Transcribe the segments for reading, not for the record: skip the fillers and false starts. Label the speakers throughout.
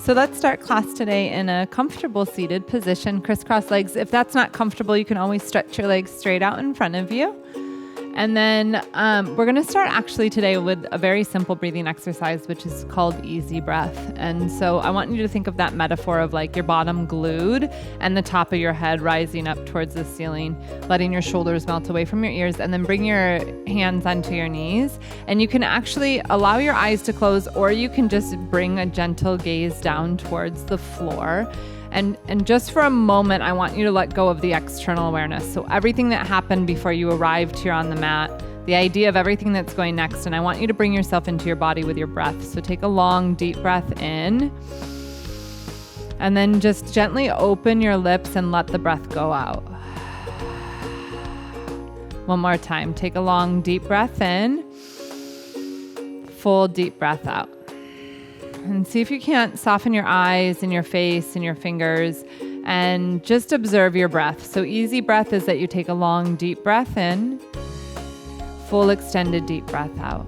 Speaker 1: So let's start class today in a comfortable seated position, crisscross legs. If that's not comfortable, you can always stretch your legs straight out in front of you. And then we're going to start actually today with a very simple breathing exercise, which is called easy breath. And so I want you to think of that metaphor of like your bottom glued and the top of your head rising up towards the ceiling, letting your shoulders melt away from your ears, and then bring your hands onto your knees. And you can actually allow your eyes to close, or you can just bring a gentle gaze down towards the floor. And just for a moment, I want you to let go of the external awareness. So everything that happened before you arrived here on the mat, the idea of everything that's going next, and I want you to bring yourself into your body with your breath. So take a long, deep breath in, and then just gently open your lips and let the breath go out. One more time. Take a long, deep breath in, full deep breath out. And see if you can't soften your eyes and your face and your fingers and just observe your breath. So easy breath is that you take a long, deep breath in, full extended deep breath out.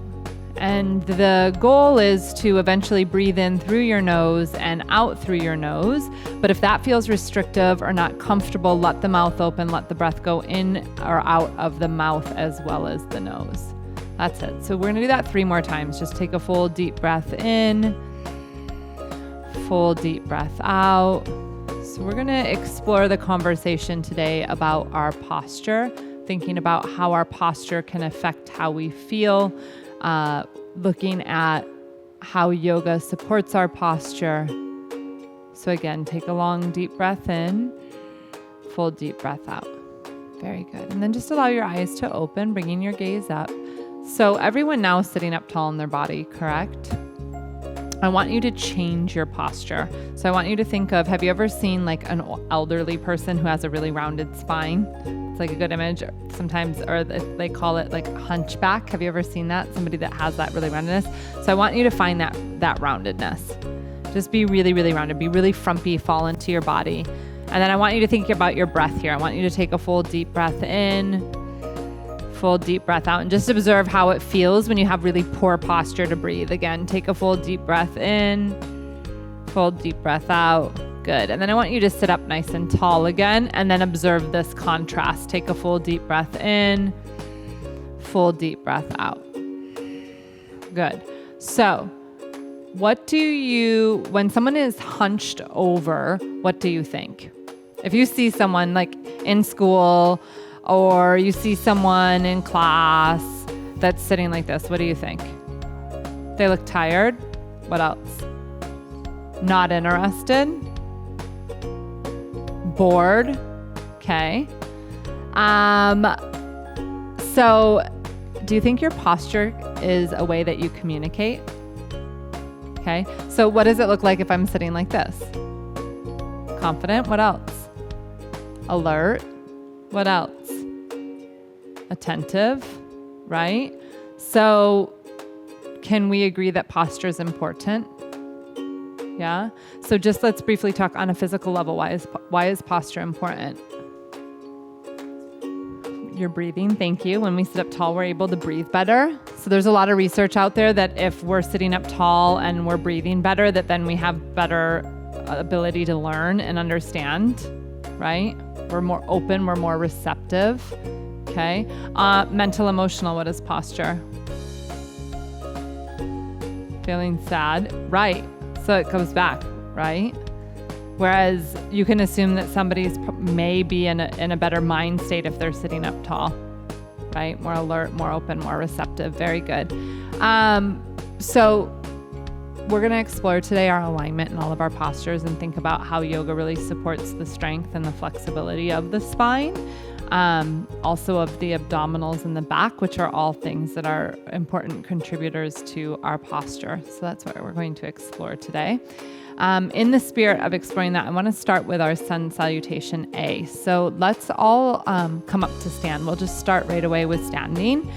Speaker 1: And the goal is to eventually breathe in through your nose and out through your nose. But if that feels restrictive or not comfortable, let the mouth open, let the breath go in or out of the mouth as well as the nose. That's it. So we're going to do that 3 more times. Just take a full deep breath in, full deep breath out. So we're going to explore the conversation today about our posture, thinking about how our posture can affect how we feel, looking at how yoga supports our posture. So again, take a long deep breath in, full deep breath out. Very good. And then just allow your eyes to open, bringing your gaze up. So everyone now is sitting up tall in their body, correct? I want you to change your posture. So I want you to think of, have you ever seen like an elderly person who has a really rounded spine? It's like a good image sometimes, or they call it like hunchback. Have you ever seen that? Somebody that has that really roundedness. So I want you to find that roundedness. Just be really, really rounded. Be really frumpy, fall into your body. And then I want you to think about your breath here. I want you to take a full deep breath in, full deep breath out, and just observe how it feels when you have really poor posture to breathe. Again, take a full deep breath in, full deep breath out. Good. And then I want you to sit up nice and tall again, and then observe this contrast. Take a full deep breath in, full deep breath out. Good. So when someone is hunched over, what do you think? If you see someone like in school, or you see someone in class that's sitting like this, what do you think? They look tired. What else? Not interested. Bored. Okay. So do you think your posture is a way that you communicate? Okay. So what does it look like if I'm sitting like this? Confident. What else? Alert. What else? Attentive, right? So can we agree that posture is important? Yeah. So just let's briefly talk on a physical level. Why is posture important? Your breathing. Thank you. When we sit up tall, we're able to breathe better. So there's a lot of research out there that if we're sitting up tall and we're breathing better, that then we have better ability to learn and understand, right? We're more open, we're more receptive. Okay. Mental, emotional, what is posture? Feeling sad. Right. So it goes back, right? Whereas you can assume that somebody's may be in a better mind state if they're sitting up tall, right? More alert, more open, more receptive. Very good. So we're going to explore today our alignment in all of our postures and think about how yoga really supports the strength and the flexibility of the spine. Also of the abdominals and the back, which are all things that are important contributors to our posture. So that's what we're going to explore today. In the spirit of exploring that, I want to start with our sun salutation A. So let's all come up to stand. We'll just start right away with standing.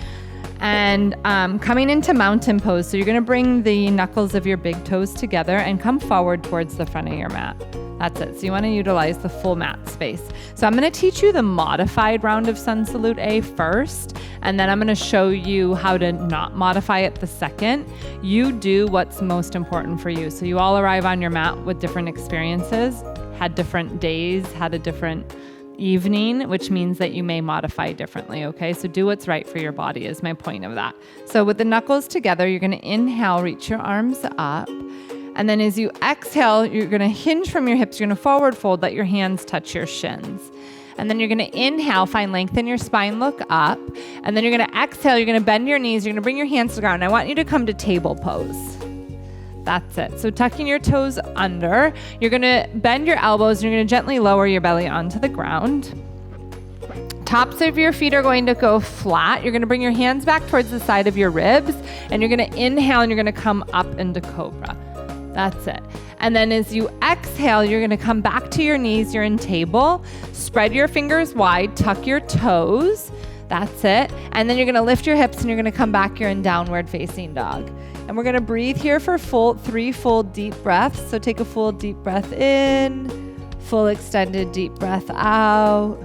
Speaker 1: And coming into mountain pose. So you're going to bring the knuckles of your big toes together and come forward towards the front of your mat. That's it. So you want to utilize the full mat space. So I'm going to teach you the modified round of Sun Salute A first, and then I'm going to show you how to not modify it the second. You do what's most important for you. So you all arrive on your mat with different experiences, had different days, had a different evening, which means that you may modify differently, okay? So do what's right for your body is my point of that. So with the knuckles together, you're going to inhale, reach your arms up. And then as you exhale, you're going to hinge from your hips. You're going to forward fold, let your hands touch your shins. And then you're going to inhale, find length in your spine, look up. And then you're going to exhale, you're going to bend your knees, you're going to bring your hands to the ground. I want you to come to table pose. That's it. So tucking your toes under, you're going to bend your elbows, and you're going to gently lower your belly onto the ground. Tops of your feet are going to go flat. You're going to bring your hands back towards the side of your ribs, and you're going to inhale, and you're going to come up into cobra. That's it. And then as you exhale, you're going to come back to your knees. You're in table. Spread your fingers wide, tuck your toes. That's it. And then you're going to lift your hips, and you're going to come back. You're in downward facing dog. And we're going to breathe here for 3 full deep breaths. So take a full deep breath in, full extended deep breath out.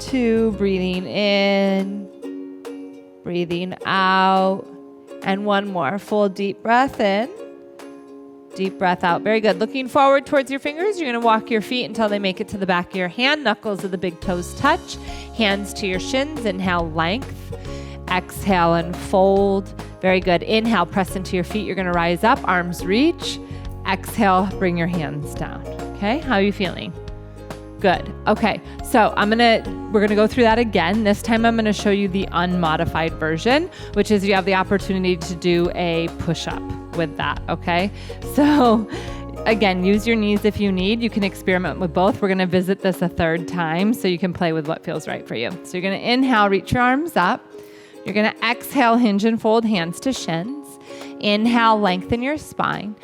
Speaker 1: 2, breathing in, breathing out. And 1 more, full deep breath in, deep breath out. Very good. Looking forward towards your fingers. You're going to walk your feet until they make it to the back of your hand. Knuckles of the big toes touch. Hands to your shins. Inhale, length. Exhale and fold. Very good. Inhale, press into your feet. You're going to rise up, arms reach. Exhale, bring your hands down. Okay, how are you feeling? Good. Okay, so we're going to go through that again. This time I'm going to show you the unmodified version, which is you have the opportunity to do a push-up with that, okay? So again, use your knees if you need. You can experiment with both. We're going to visit this a 3rd time so you can play with what feels right for you. So you're going to inhale, reach your arms up. You're going to exhale, hinge and fold, hands to shins. Inhale, lengthen your spine.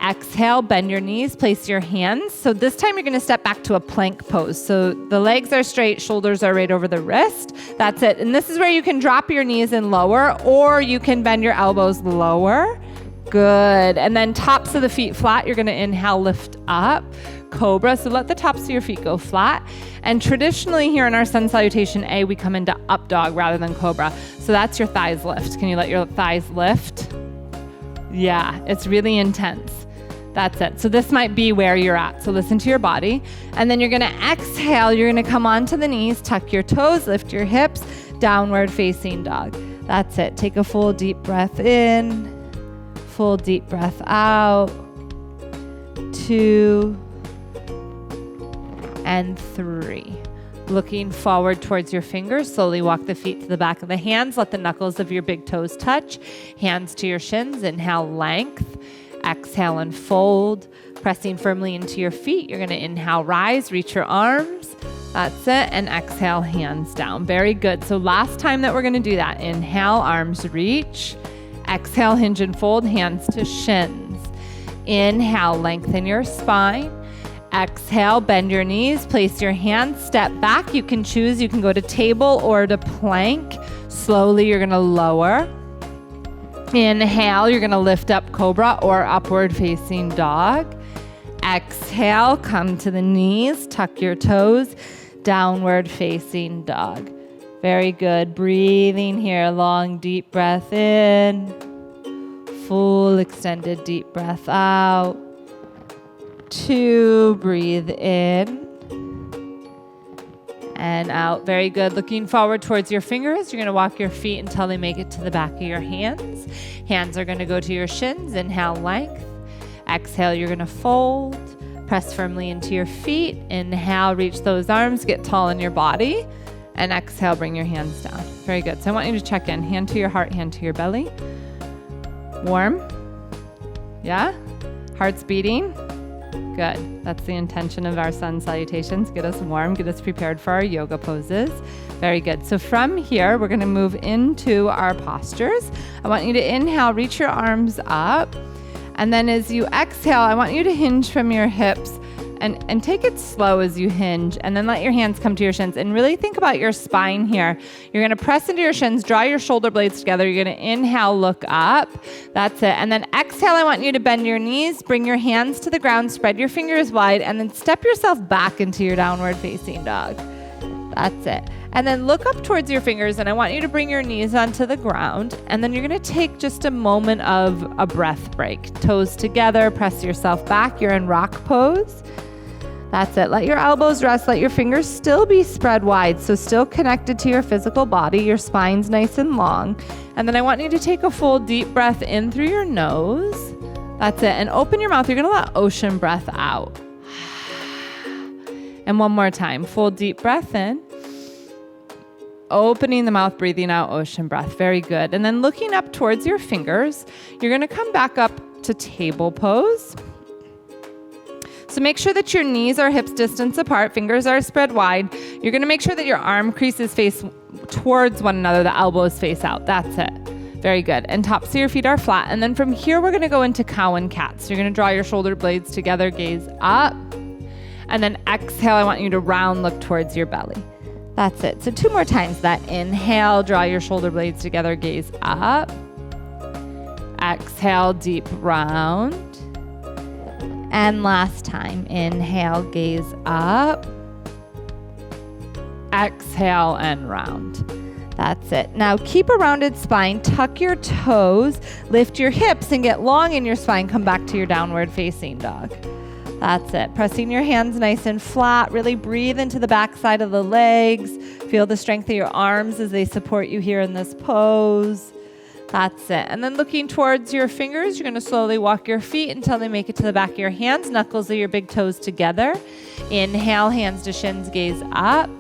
Speaker 1: Exhale, bend your knees, place your hands. So this time you're going to step back to a plank pose. So the legs are straight, shoulders are right over the wrist. That's it. And this is where you can drop your knees and lower, or you can bend your elbows lower. Good. And then tops of the feet flat. You're going to inhale, lift up. Cobra. So let the tops of your feet go flat. And traditionally here in our Sun Salutation A, we come into up dog rather than cobra. So that's your thighs lift. Can you let your thighs lift? Yeah, it's really intense. That's it. So this might be where you're at. So listen to your body. And then you're going to exhale. You're going to come onto the knees, tuck your toes, lift your hips, downward facing dog. That's it. Take a full deep breath in, full deep breath out. 2 and 3. Looking forward towards your fingers, slowly walk the feet to the back of the hands. Let the knuckles of your big toes touch. Hands to your shins. Inhale, length. Exhale and fold. Pressing firmly into your feet. You're going to inhale, rise, reach your arms. That's it. And exhale, hands down. Very good. So last time that we're going to do that. Inhale, arms reach. Exhale, hinge and fold, hands to shins. Inhale, lengthen your spine. Exhale, bend your knees, place your hands, step back. You can choose, you can go to table or to plank. Slowly, you're gonna lower. Inhale, you're gonna lift up cobra or upward facing dog. Exhale, come to the knees, tuck your toes, downward facing dog. Very good. Breathing here, long, deep breath in. Full extended deep breath out. 2, breathe in and out. Very good. Looking forward towards your fingers. You're going to walk your feet until they make it to the back of your hands. Hands are going to go to your shins. Inhale, length. Exhale, you're going to fold. Press firmly into your feet. Inhale, reach those arms. Get tall in your body. And exhale, bring your hands down. Very good. So I want you to check in. Hand to your heart, hand to your belly. Warm? Yeah? Heart's beating? Good. That's the intention of our sun salutations. Get us warm, get us prepared for our yoga poses. Very good. So from here, we're going to move into our postures. I want you to inhale, reach your arms up. And then as you exhale, I want you to hinge from your hips And take it slow as you hinge, and then let your hands come to your shins, and really think about your spine here. You're going to press into your shins, draw your shoulder blades together. You're going to inhale, look up. That's it. And then exhale, I want you to bend your knees, bring your hands to the ground, spread your fingers wide, and then step yourself back into your downward facing dog. That's it. And then look up towards your fingers, and I want you to bring your knees onto the ground. And then you're going to take just a moment of a breath break. Toes together, press yourself back. You're in rock pose. That's it. Let your elbows rest. Let your fingers still be spread wide, so still connected to your physical body. Your spine's nice and long. And then I want you to take a full deep breath in through your nose. That's it. And open your mouth. You're going to let ocean breath out. And one more time. Full deep breath in. Opening the mouth, breathing out, ocean breath. Very good. And then looking up towards your fingers, you're going to come back up to table pose. So make sure that your knees are hips distance apart, fingers are spread wide. You're going to make sure that your arm creases face towards one another, the elbows face out. That's it. Very good. And tops of your feet are flat. And then from here, we're going to go into Cowan Cats. You're going to draw your shoulder blades together, gaze up. And then exhale, I want you to round look towards your belly. That's it. So 2 more times that. Inhale, draw your shoulder blades together, gaze up. Exhale, deep round. And last time, inhale, gaze up. Exhale and round. That's it. Now keep a rounded spine, tuck your toes, lift your hips and get long in your spine. Come back to your downward facing dog. That's it. Pressing your hands nice and flat. Really breathe into the back side of the legs. Feel the strength of your arms as they support you here in this pose. That's it. And then looking towards your fingers, you're going to slowly walk your feet until they make it to the back of your hands. Knuckles of your big toes together. Inhale, hands to shins, gaze up.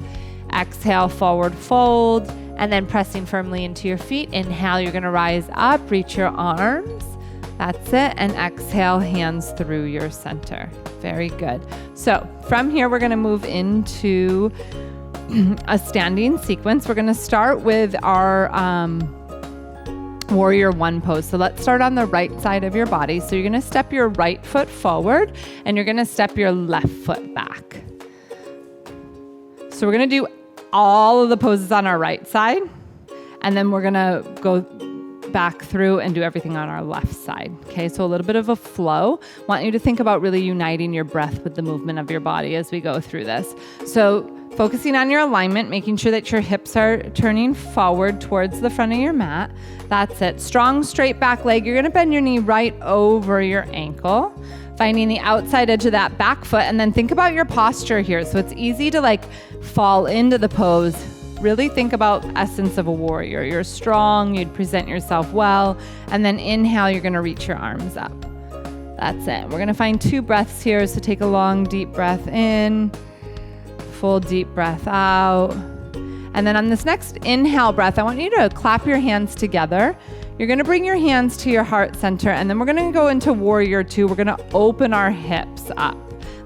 Speaker 1: Exhale, forward fold. And then pressing firmly into your feet. Inhale, you're going to rise up, reach your arms. That's it. And exhale, hands through your center. Very good. So from here, we're going to move into a standing sequence. We're going to start with our Warrior One pose. So let's start on the right side of your body. So you're going to step your right foot forward and you're going to step your left foot back. So we're going to do all of the poses on our right side, and then we're going to go back through and do everything on our left side. Okay, so a little bit of a flow. Want you to think about really uniting your breath with the movement of your body as we go through this. So focusing on your alignment, making sure that your hips are turning forward towards the front of your mat. That's it. Strong, straight back leg. You're going to bend your knee right over your ankle, finding the outside edge of that back foot, and then think about your posture here. So it's easy to fall into the pose. Really think about essence of a warrior. You're strong, you'd present yourself well, and then inhale, you're gonna reach your arms up. That's it. We're gonna find 2 breaths here, so take a long, deep breath in, full deep breath out. And then on this next inhale breath, I want you to clap your hands together. You're gonna bring your hands to your heart center, and then we're gonna go into Warrior Two. We're gonna open our hips up.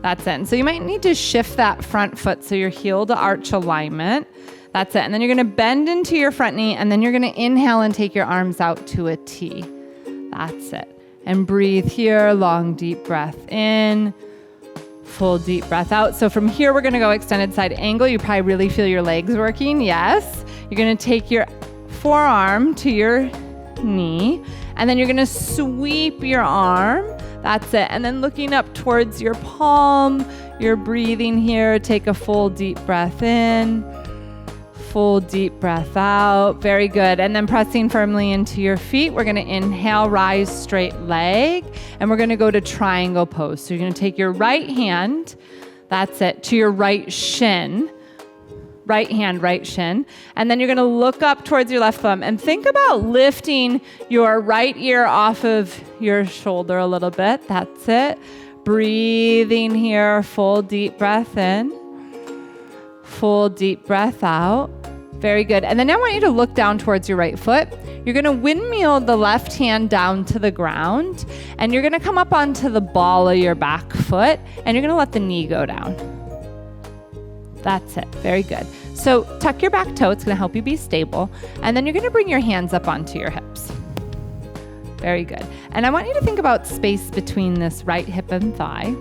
Speaker 1: That's it. And so you might need to shift that front foot so your heel to arch alignment. That's it. And then you're going to bend into your front knee, and then you're going to inhale and take your arms out to a T. That's it. And breathe here. Long, deep breath in. Full deep breath out. So from here, we're going to go extended side angle. You probably really feel your legs working. Yes. You're going to take your forearm to your knee, and then you're going to sweep your arm. That's it. And then looking up towards your palm, you're breathing here. Take a full deep breath in. Full deep breath out. Very good. And then pressing firmly into your feet, we're going to inhale, rise straight leg, and we're going to go to triangle pose. So you're going to take your right hand, that's it, to your right shin. Right hand, right shin. And then you're going to look up towards your left thumb and think about lifting your right ear off of your shoulder a little bit. That's it. Breathing here, full deep breath in. Full deep breath out. Very good. And then I want you to look down towards your right foot. You're going to windmill the left hand down to the ground, and you're going to come up onto the ball of your back foot, and you're going to let the knee go down. That's it. Very good. So tuck your back toe. It's going to help you be stable. And then you're going to bring your hands up onto your hips. Very good. And I want you to think about space between this right hip and thigh.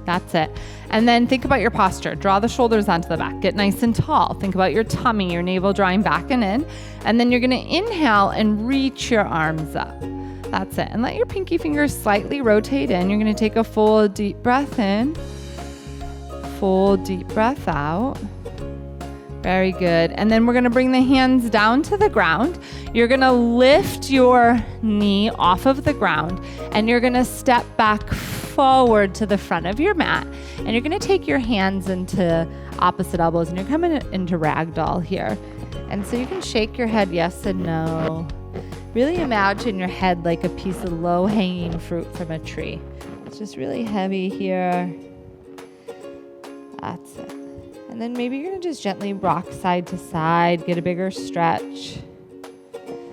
Speaker 1: That's it. And then think about your posture. Draw the shoulders onto the back. Get nice and tall. Think about your tummy, your navel drawing back and in. And then you're going to inhale and reach your arms up. That's it. And let your pinky fingers slightly rotate in. You're going to take a full deep breath in. Full deep breath out. Very good. And then we're going to bring the hands down to the ground. You're going to lift your knee off of the ground and you're going to step back forward to the front of your mat. And you're going to take your hands into opposite elbows and you're coming into Ragdoll here. And so you can shake your head yes and no. Really imagine your head like a piece of low-hanging fruit from a tree. It's just really heavy here. That's it. And then maybe you're going to just gently rock side to side, get a bigger stretch.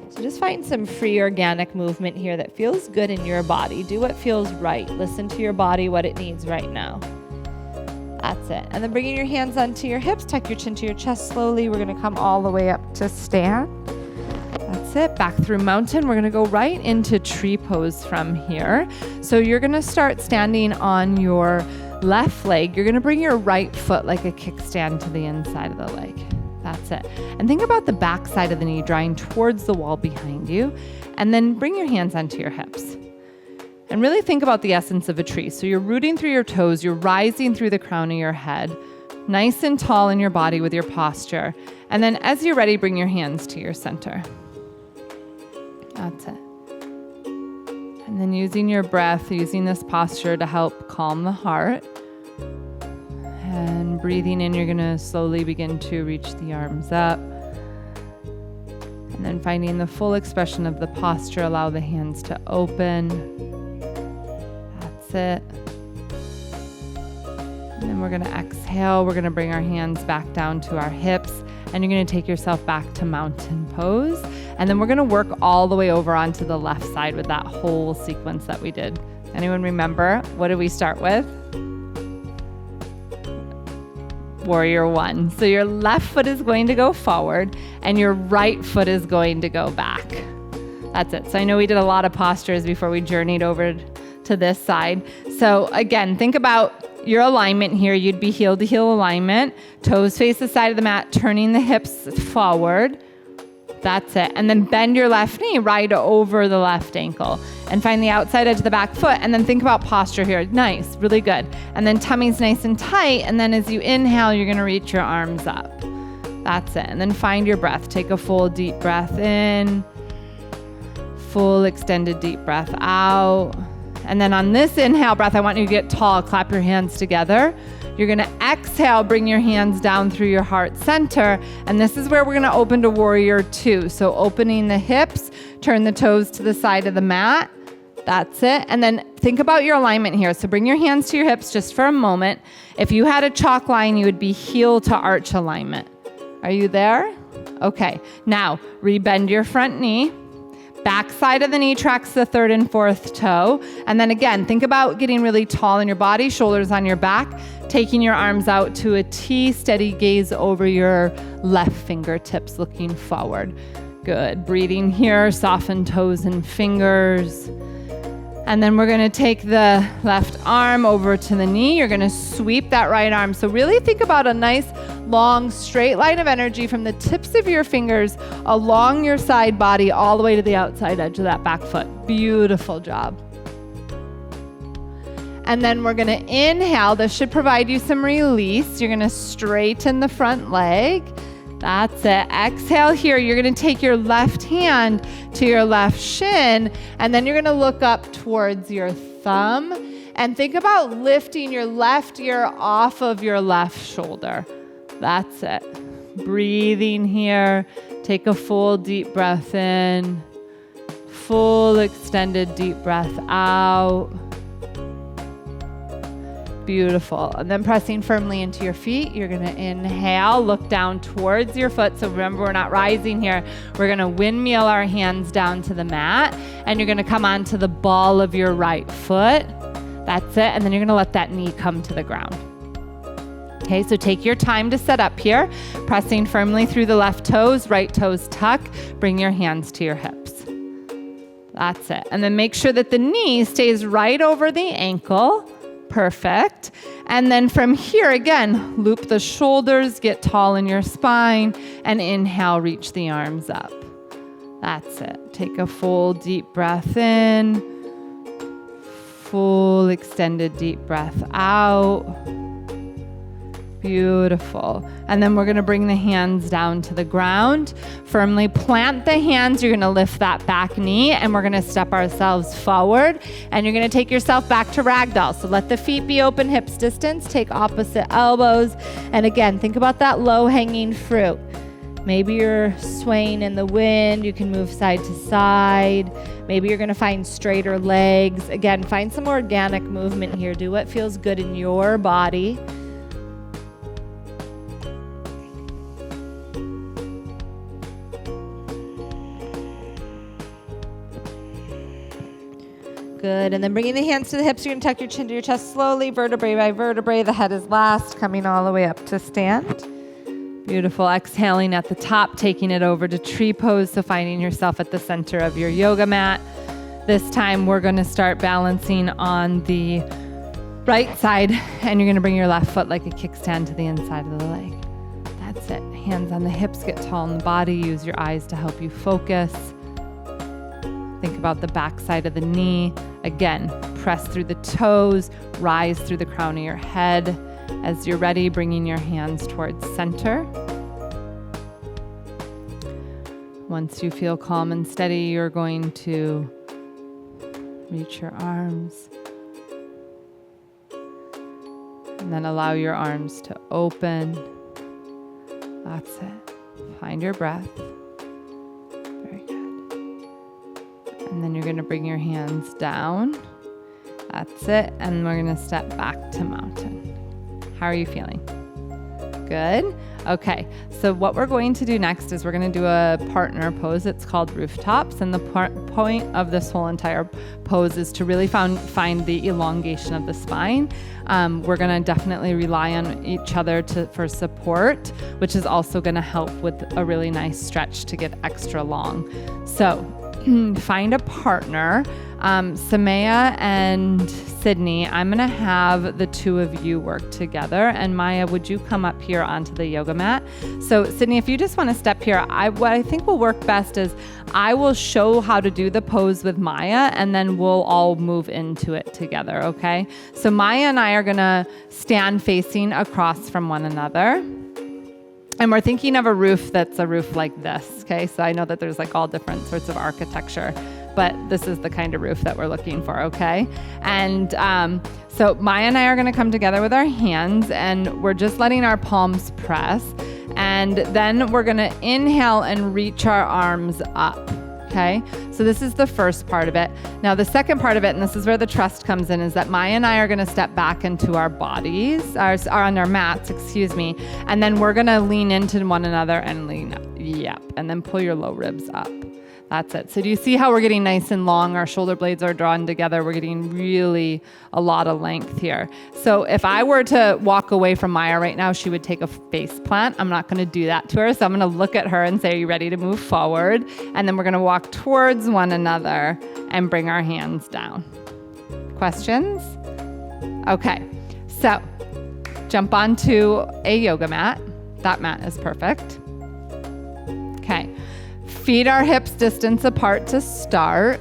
Speaker 1: So just find some free organic movement here that feels good in your body. Do what feels right. Listen to your body, what it needs right now. That's it. And then bringing your hands onto your hips, tuck your chin to your chest slowly. We're going to come all the way up to stand. That's it. Back through mountain. We're going to go right into tree pose from here. So you're going to start standing on your left leg. You're going to bring your right foot like a kickstand to the inside of the leg. That's it. And think about the back side of the knee drawing towards the wall behind you. And then bring your hands onto your hips. And really think about the essence of a tree. So you're rooting through your toes. You're rising through the crown of your head. Nice and tall in your body with your posture. And then as you're ready, bring your hands to your center. That's it. And then using your breath, using this posture to help calm the heart. And breathing in, you're going to slowly begin to reach the arms up. And then finding the full expression of the posture, allow the hands to open. That's it. And then we're going to exhale. We're going to bring our hands back down to our hips. And you're going to take yourself back to mountain pose. And then we're going to work all the way over onto the left side with that whole sequence that we did. Anyone remember? What did we start with? Warrior one. So your left foot is going to go forward and your right foot is going to go back. That's it. So I know we did a lot of postures before we journeyed over to this side. So again, think about your alignment here. You'd be heel to heel alignment. Toes face the side of the mat, turning the hips forward. That's it. And then bend your left knee right over the left ankle and find the outside edge of the back foot. And then think about posture here. Nice, really good. And then tummy's nice and tight. And then as you inhale, you're going to reach your arms up. That's it. And then find your breath. Take a full deep breath in, full extended deep breath out. And then on this inhale breath, I want you to get tall. Clap your hands together. You're going to exhale, bring your hands down through your heart center. And this is where we're going to open to warrior two. So opening the hips, turn the toes to the side of the mat. That's it. And then think about your alignment here. So bring your hands to your hips just for a moment. If you had a chalk line, you would be heel to arch alignment. Are you there? Okay. Now, rebend your front knee. Back side of the knee tracks the third and fourth toe. And then again, think about getting really tall in your body, shoulders on your back, taking your arms out to a T, steady gaze over your left fingertips, looking forward. Good. Breathing here, soften toes and fingers. And then we're going to take the left arm over to the knee. You're going to sweep that right arm. So really think about a nice, long, straight line of energy from the tips of your fingers along your side body all the way to the outside edge of that back foot. Beautiful job. And then we're going to inhale. This should provide you some release. You're going to straighten the front leg. That's it. Exhale here. You're going to take your left hand to your left shin, and then you're going to look up towards your thumb and think about lifting your left ear off of your left shoulder. That's it. Breathing here. Take a full deep breath in. Full extended deep breath out. Beautiful. And then pressing firmly into your feet, you're going to inhale, look down towards your foot. So remember, we're not rising here. We're going to windmill our hands down to the mat, and you're going to come onto the ball of your right foot. That's it. And then you're going to let that knee come to the ground. Okay, so take your time to set up here, pressing firmly through the left toes, right toes tuck. Bring your hands to your hips. That's it. And then make sure that the knee stays right over the ankle. Perfect. And then from here, again, loop the shoulders, get tall in your spine, and inhale, reach the arms up. That's it. Take a full deep breath in, full extended deep breath out. Beautiful. And then we're going to bring the hands down to the ground. Firmly plant the hands. You're going to lift that back knee, and we're going to step ourselves forward. And you're going to take yourself back to Ragdoll. So let the feet be open, hips distance. Take opposite elbows. And again, think about that low-hanging fruit. Maybe you're swaying in the wind. You can move side to side. Maybe you're going to find straighter legs. Again, find some organic movement here. Do what feels good in your body. Good. And then bringing the hands to the hips, you're going to tuck your chin to your chest slowly, vertebrae by vertebrae. The head is last, coming all the way up to stand. Beautiful. Exhaling at the top, taking it over to tree pose. So finding yourself at the center of your yoga mat. This time we're going to start balancing on the right side, and you're going to bring your left foot like a kickstand to the inside of the leg. That's it. Hands on the hips, get tall in the body. Use your eyes to help you focus. Think about the back side of the knee. Again, press through the toes, rise through the crown of your head. As you're ready, bringing your hands towards center. Once you feel calm and steady, you're going to reach your arms. And then allow your arms to open. That's it. Find your breath. And then you're going to bring your hands down. That's it. And we're going to step back to mountain. How are you feeling? Good. Okay. So what we're going to do next is we're going to do a partner pose. It's called rooftops. And the point of this whole entire pose is to really find the elongation of the spine. We're going to definitely rely on each other for support, which is also going to help with a really nice stretch to get extra long. So find a partner. Samaya and Sydney, I'm going to have the two of you work together. And Maya, would you come up here onto the yoga mat? So Sydney, if you just want to step here, what I think will work best is I will show how to do the pose with Maya, and then we'll all move into it together, okay? So Maya and I are going to stand facing across from one another. And we're thinking of a roof that's a roof like this, okay? So I know that there's like all different sorts of architecture, but this is the kind of roof that we're looking for, okay? And so Maya and I are gonna come together with our hands, and we're just letting our palms press. And then we're gonna inhale and reach our arms up, okay? So this is the first part of it. Now the second part of it, and this is where the trust comes in, is that Maya and I are gonna step back into our bodies, on our mats, and then we're gonna lean into one another and lean up, yep, and then pull your low ribs up. That's it. So do you see how we're getting nice and long? Our shoulder blades are drawn together. We're getting really a lot of length here. So if I were to walk away from Maya right now, she would take a face plant. I'm not going to do that to her. So I'm going to look at her and say, are you ready to move forward? And then we're going to walk towards one another and bring our hands down. Questions? Okay. So jump onto a yoga mat. That mat is perfect. Okay. Feet are hips distance apart to start,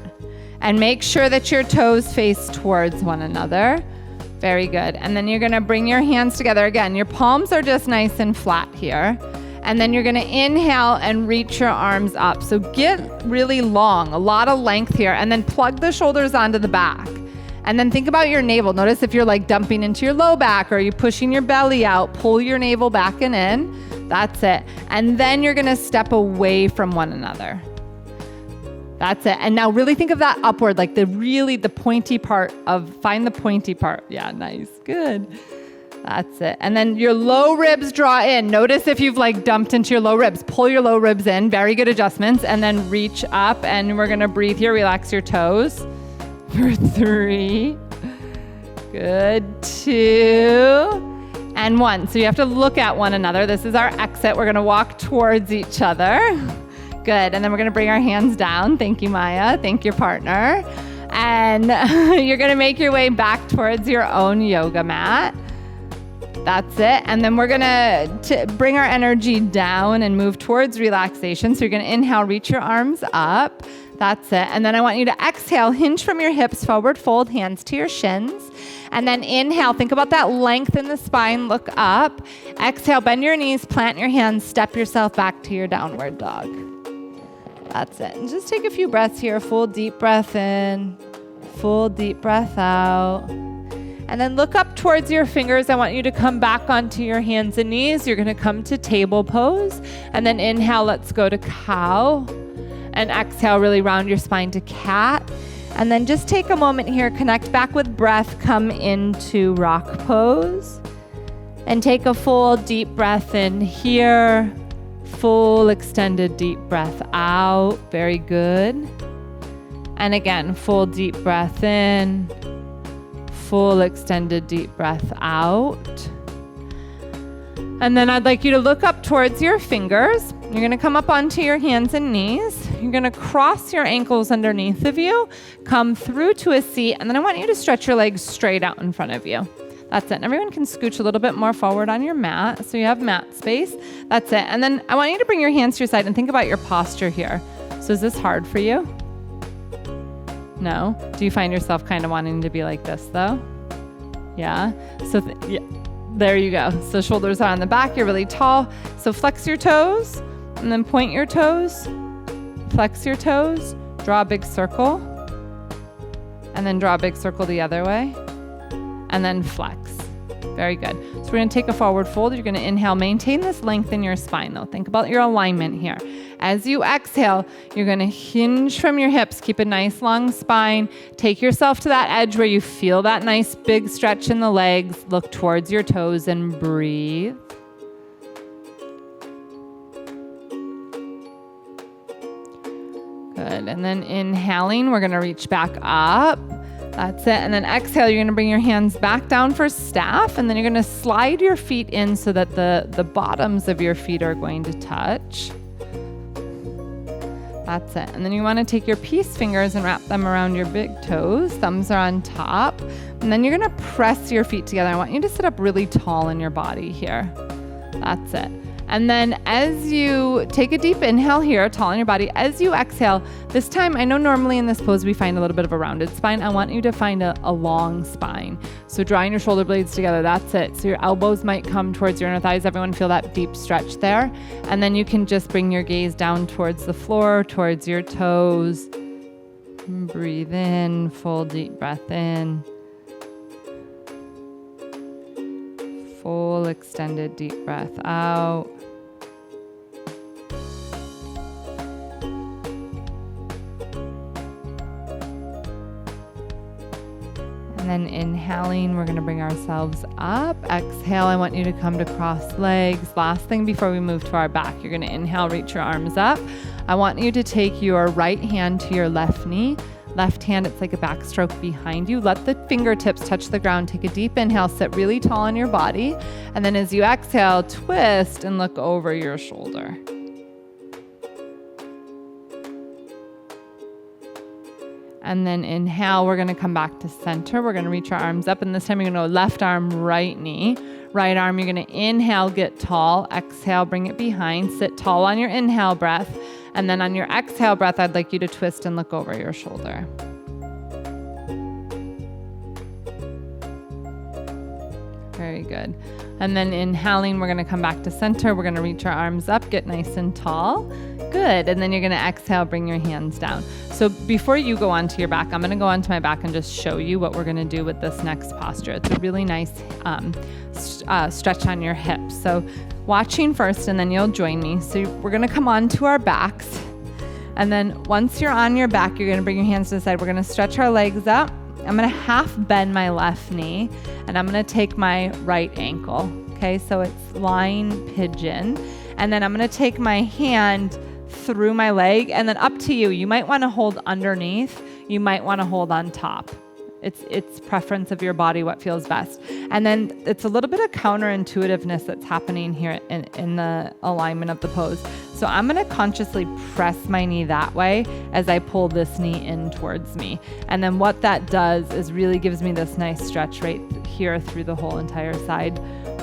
Speaker 1: and make sure that your toes face towards one another. Very good. And then you're going to bring your hands together again. Your palms are just nice and flat here. And then you're going to inhale and reach your arms up. So get really long, a lot of length here, and then plug the shoulders onto the back. And then think about your navel. Notice if you're like dumping into your low back, or you're pushing your belly out, pull your navel back and in. That's it. And then you're going to step away from one another. That's it. And now really think of that upward, like the pointy part find the pointy part. Yeah, nice. Good. That's it. And then your low ribs draw in. Notice if you've like dumped into your low ribs, pull your low ribs in. Very good adjustments. And then reach up, and we're going to breathe here. Relax your toes. For 3. Good. 2. And 1. So you have to look at one another. This is our exit. We're going to walk towards each other. Good. And then we're going to bring our hands down. Thank you, Maya. Thank your partner. And you're going to make your way back towards your own yoga mat. That's it. And then we're going to bring our energy down and move towards relaxation. So you're going to inhale, reach your arms up. That's it. And then I want you to exhale, hinge from your hips, forward fold, hands to your shins. And then inhale, think about that length in the spine, look up. Exhale, bend your knees, plant your hands, step yourself back to your downward dog. That's it. And just take a few breaths here. Full deep breath in, full deep breath out. And then look up towards your fingers. I want you to come back onto your hands and knees. You're going to come to table pose. And then inhale, let's go to cow. And exhale, really round your spine to cat. And then just take a moment here, connect back with breath, come into rock pose. And take a full deep breath in here. Full extended deep breath out. Very good. And again, full deep breath in. Full extended deep breath out. And then I'd like you to look up towards your fingers. You're going to come up onto your hands and knees. You're going to cross your ankles underneath of you, come through to a seat, and then I want you to stretch your legs straight out in front of you. That's it. And everyone can scooch a little bit more forward on your mat, so you have mat space. That's it. And then I want you to bring your hands to your side and think about your posture here. So is this hard for you? No? Do you find yourself kind of wanting to be like this, though? Yeah? So yeah. There you go. So shoulders are on the back. You're really tall. So flex your toes and then point your toes. Flex your toes. Draw a big circle. And then draw a big circle the other way. And then flex. Very good. So we're going to take a forward fold. You're going to inhale. Maintain this length in your spine, though. Think about your alignment here. As you exhale, you're going to hinge from your hips. Keep a nice long spine. Take yourself to that edge where you feel that nice big stretch in the legs. Look towards your toes and breathe. Good. And then inhaling, we're going to reach back up. That's it. And then exhale, you're going to bring your hands back down for staff. And then you're going to slide your feet in so that the bottoms of your feet are going to touch. That's it. And then you want to take your peace fingers and wrap them around your big toes. Thumbs are on top. And then you're going to press your feet together. I want you to sit up really tall in your body here. That's it. And then as you take a deep inhale here, tall in your body, as you exhale, this time, I know normally in this pose we find a little bit of a rounded spine. I want you to find a long spine. So drawing your shoulder blades together, that's it. So your elbows might come towards your inner thighs. Everyone feel that deep stretch there. And then you can just bring your gaze down towards the floor, towards your toes. Breathe in, full deep breath in. Full extended deep breath out. And then inhaling, we're going to bring ourselves up. Exhale, I want you to come to cross legs. Last thing before we move to our back, you're going to inhale, reach your arms up. I want you to take your right hand to your left knee. Left hand, it's like a backstroke behind you. Let the fingertips touch the ground. Take a deep inhale, sit really tall in your body. And then as you exhale, twist and look over your shoulder. And then inhale, we're going to come back to center. We're going to reach our arms up. And this time you're going to go left arm, right knee. Right arm, you're going to inhale, get tall. Exhale, bring it behind. Sit tall on your inhale breath. And then on your exhale breath, I'd like you to twist and look over your shoulder. Very good. And then inhaling, we're going to come back to center. We're going to reach our arms up, get nice and tall. Good. And then you're going to exhale, bring your hands down. So before you go onto your back, I'm going to go onto my back and just show you what we're going to do with this next posture. It's a really nice stretch on your hips. So watching first, and then you'll join me. So we're going to come onto our backs. And then once you're on your back, you're going to bring your hands to the side. We're going to stretch our legs up. I'm going to half bend my left knee, and I'm going to take my right ankle. Okay, so it's lying pigeon. And then I'm going to take my hand through my leg, and then up to you. You might want to hold underneath. You might want to hold on top. It's preference of your body, what feels best. And then it's a little bit of counterintuitiveness that's happening here in the alignment of the pose. So I'm going to consciously press my knee that way as I pull this knee in towards me. And then what that does is really gives me this nice stretch right here through the whole entire side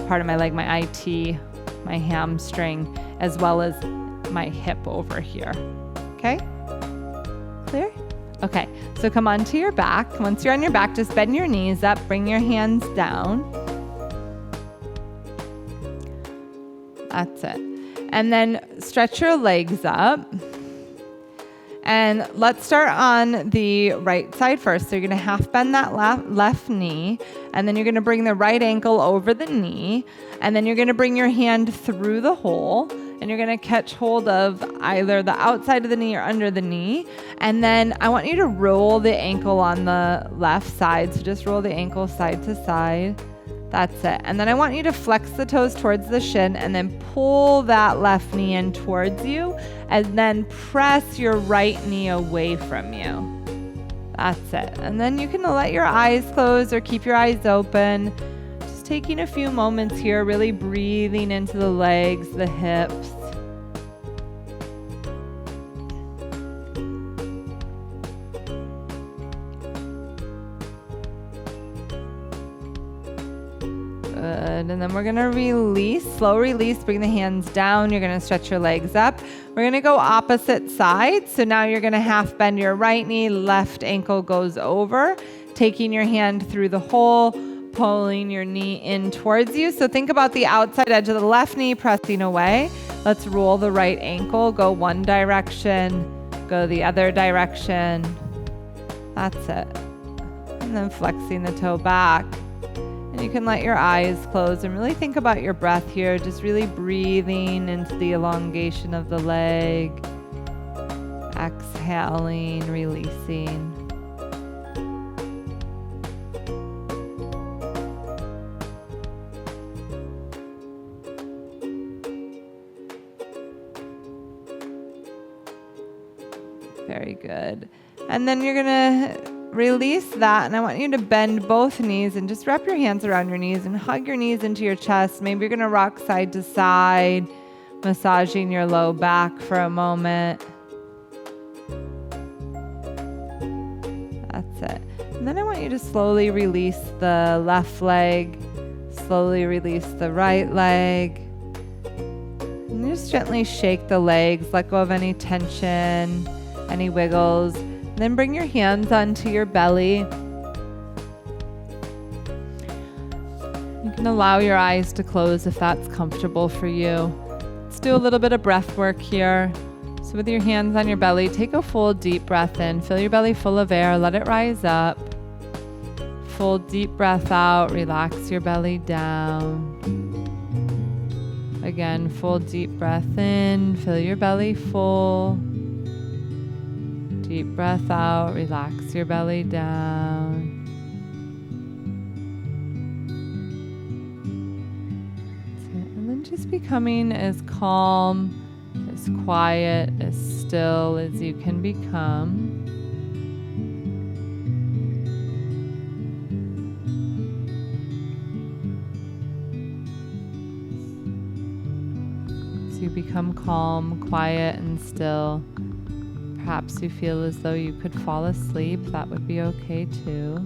Speaker 1: part of my leg, my IT, my hamstring, as well as my hip over here. Okay? Clear? Okay, so come onto your back. Once you're on your back, just bend your knees up, bring your hands down. That's it. And then stretch your legs up. And let's start on the right side first. So you're going to half bend that left knee, and then you're going to bring the right ankle over the knee, and then you're going to bring your hand through the hole, and you're going to catch hold of either the outside of the knee or under the knee. And then I want you to roll the ankle on the left side. So just roll the ankle side to side. That's it. And then I want you to flex the toes towards the shin and then pull that left knee in towards you, and then press your right knee away from you. That's it. And then you can let your eyes close or keep your eyes open. Just taking a few moments here, really breathing into the legs, the hips. Good. And then we're going to release, slow release, bring the hands down. You're going to stretch your legs up. We're going to go opposite sides. So now you're going to half bend your right knee, left ankle goes over, taking your hand through the hole, pulling your knee in towards you. So think about the outside edge of the left knee pressing away. Let's roll the right ankle, go one direction, go the other direction. That's it. And then flexing the toe back. And you can let your eyes close and really think about your breath here, just really breathing into the elongation of the leg, exhaling, releasing. Very good. And then you're going to release that, and I want you to bend both knees and just wrap your hands around your knees and hug your knees into your chest. Maybe you're going to rock side to side, massaging your low back for a moment. That's it. And then I want you to slowly release the left leg, slowly release the right leg. And just gently shake the legs, let go of any tension, any wiggles. Then bring your hands onto your belly. You can allow your eyes to close if that's comfortable for you. Let's do a little bit of breath work here. So with your hands on your belly, take a full deep breath in. Fill your belly full of air. Let it rise up. Full deep breath out. Relax your belly down. Again, full deep breath in. Fill your belly full. Deep breath out, relax your belly down. And then just becoming as calm, as quiet, as still as you can become. As you become calm, quiet, and still. Perhaps you feel as though you could fall asleep. That would be okay too.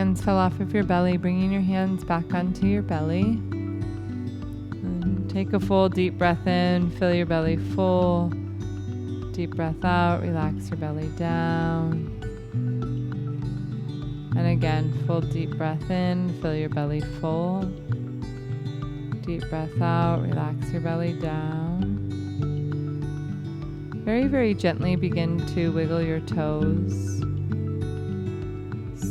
Speaker 1: hands fell off of your belly, bringing your hands back onto your belly. And take a full deep breath in, fill your belly full. Deep breath out, relax your belly down. And again, full deep breath in, fill your belly full. Deep breath out, relax your belly down. Very, very gently begin to wiggle your toes.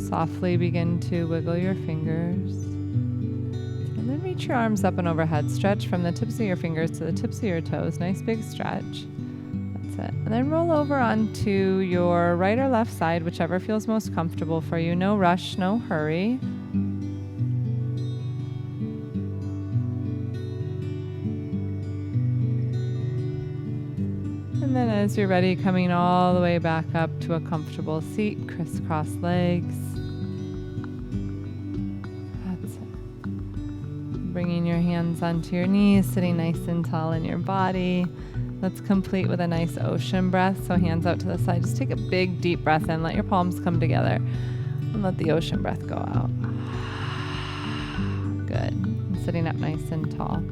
Speaker 1: Softly begin to wiggle your fingers. And then reach your arms up and overhead. Stretch from the tips of your fingers to the tips of your toes. Nice big stretch. That's it. And then roll over onto your right or left side, whichever feels most comfortable for you. No rush, no hurry. And then as you're ready, coming all the way back up to a comfortable seat, crisscross legs. That's it. Bringing your hands onto your knees, sitting nice and tall in your body. Let's complete with a nice ocean breath. So hands out to the side. Just take a big, deep breath in. Let your palms come together. And let the ocean breath go out. Good. And sitting up nice and tall.